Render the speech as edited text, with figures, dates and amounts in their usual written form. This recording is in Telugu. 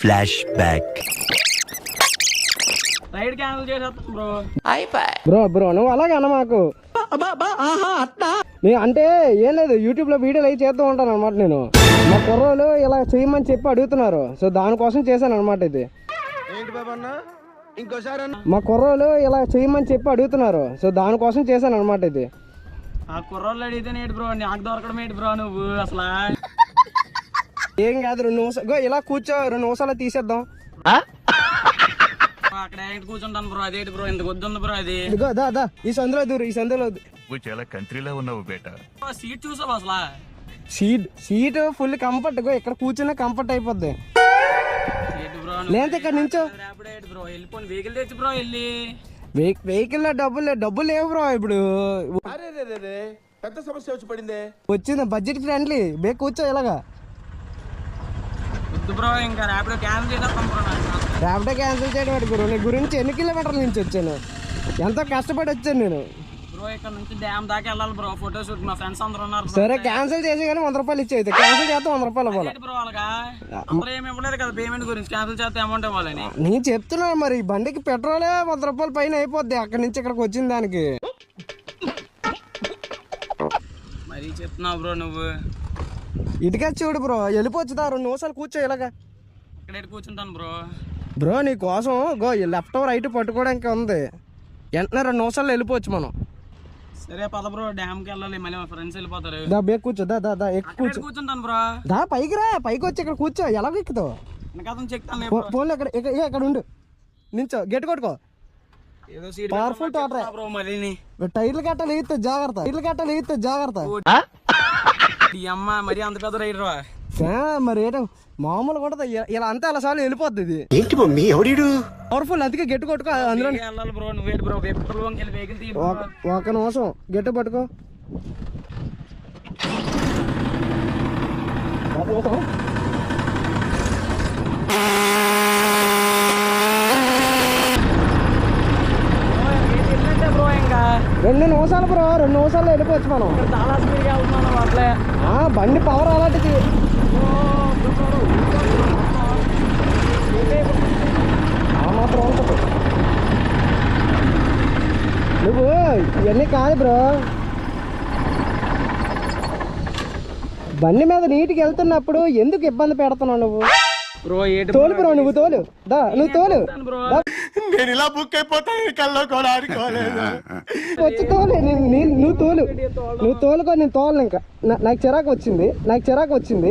Flash back. రైడ్ క్యాన్సిల్ చేసేస్తాం బ్రో. బ్రో బ్రో నువ్వు అలాగే అన్న మాకు అంటే ఏం లేదు, యూట్యూబ్ లో వీడియోలు అవి చేస్తూ ఉంటాను అనమాట. నేను మా కుర్రోళ్ళు ఇలా చేయమని చెప్పి అడుగుతున్నారు, సో దానికోసం చేశాను అనమాట. ఇది మా కుర్రోళ్ళు ఇలా చేయమని చెప్పి అడుగుతున్నారు, సో దానికోసం చేశాను అనమాట. ఇది ఆ కుర్రోళ్ళు అడిగితే నేటి బ్రో, నాకు దొరకడం ఏంటి బ్రో నువ్వు అసలు. ఏం కాదు, 2 నిమిషాలు ఇలా కూర్చో, 2 నిమిషాలు తీసేద్దాం. అక్కడ ఏంటి కూర్చుంటాను బ్రో, అదేంటి బ్రో ఇంత వద్దు బ్రో. అది ఇదిగో దా దా, ఈ సందులో దూరు, ఈ సందులో. నువ్వు చాలా కంట్రీలో ఉన్నావు బేట. సీట్ చూసావు అసలు? సీట్ ఫుల్ కంఫర్ట్, ఇక్కడ కూర్చునే కంఫర్ట్ అయిపోద్ది. లేదా ఇక్కడ నుంచో బ్రో వెళ్ళిపోయి వెహికల్ తెచ్చి బ్రో. వెళ్ళి వెహికల్ లో డబ్బులు లేవు బ్రో ఇప్పుడు. పెద్ద సమస్య వచ్చి పడింది. వచ్చింది బడ్జెట్ ఫ్రెండ్లీ, బేక్ కూర్చో ఇలాగా. వద్దు బ్రో, ఇంకా ర్యాపిడో క్యాన్సిల్ చేసేస్తాం బ్రో. ర్యాపిడో క్యాన్సిల్ చేయడం బ్రో, నీ గురించి ఎన్ని కిలోమీటర్ల నుంచి వచ్చాను, ఎంతో కష్టపడి వచ్చాను నేను బ్రో. ఇక్కడ నుంచి డ్యామ్ దాకా వెళ్ళాలి బ్రో, ఫోటో షూట్. మా ఫ్రెండ్స్ అందరూ ఉన్నారు. సరే క్యాన్సిల్ చేసి కానీ 100 రూపాయలు ఇచ్చేది. క్యాన్సిల్ చేస్తే 100 రూపాయలు ఇవ్వాలి బ్రో. అలాగా అందరూ ఏమి ఇవ్వలేదు కదా పేమెంట్ గురించి, క్యాన్సిల్ చేస్తే అమౌంట్ ఇవ్వాలని. నేను చెప్తున్నాను మరి, బండికి పెట్రోలే 100 రూపాయల పైన అయిపోద్ది అక్కడి నుంచి ఇక్కడికి వచ్చిన దానికి. మరీ చెప్తున్నావు బ్రో నువ్వు. ఇటుక చూడు బ్రో, వెళ్ళిపోవచ్చుదా, 2 నిమిషాలు కూర్చో ఇలాగా. ఇక్కడ కూర్చుంటాను బ్రో. బ్రో నీ కోసం గో లెఫ్ట్ రైట్ పట్టుకోవడానికి ఉంది, వెంటనే 2 నిమిషాల్లో వెళ్ళిపోవచ్చు మనం. సరే పద బ్రో, డ్యామ్ కి వెళ్ళాలి, మళ్ళీ మా ఫ్రెండ్స్ వెళ్ళిపోతారు. దా బేక్ కూర్చో, దా దా దా ఎక్కు కూర్చో. కూర్చుంటాను బ్రో. దా పైకి రా, పైకి వచ్చి ఇక్కడ కూర్చో. ఎలా ఎక్కుతావు? వెనకాల చెప్తాను ఫోన్లో ఇక్కడ ఉండు, నించో, గట్టి కొట్టుకో. ఏదో సీట్ పవర్ఫుల్ టాటర్ బ్రో. మళ్ళీ టైర్లు కట్టాలి లేస్తే జాగ్రత్త, టైర్లు కట్టాలి లేస్తే జాగ్రత్త. ఈ అమ్మ మరి అంత పెద్ద రైడర్ మరి ఏంటో మామూలు కూడా ఇలా అంతా అలా సార్లు వెళ్ళిపోద్ది. ఇది ఏంటి మమ్మీ ఎవడీడు? పవర్ఫుల్, అందుకే గట్టి కొట్టుకో. అందులో వెళ్ళాలి బ్రో. నువ్వేంటి బ్రో పెట్రోల్ బంక్ వెళ్ళి వెహికల్ తీయ. 1 నిమిషం గట్టి పట్టుకో. బ్రో ఇంకా 2 నిమిషాలు బ్రో, 2 నిమిషాల్లో వెళ్ళిపోవచ్చు మనం. చాలా స్పీడ్గా వెళ్తున్నాను అట్లే. బండి పవర్ అలాంటిది. మాత్రం ఉంటుంది. నువ్వు ఇవన్నీ కాదు బ్రో, బండి మీద నీటికి వెళ్తున్నప్పుడు ఎందుకు ఇబ్బంది పెడుతున్నావు నువ్వు? బ్రో తోలు బ్రో, నువ్వు తోలు, దా నువ్వు తోలు. నేను ఇలా బుక్ అయిపోతాను కల్లో కూడా ఆడుకోలేదు. వచ్చి తోలు, నువ్వు తోలు, నువ్వు తోలుకో. నేను తోలను ఇంకా నాకు చిరాకు వచ్చింది.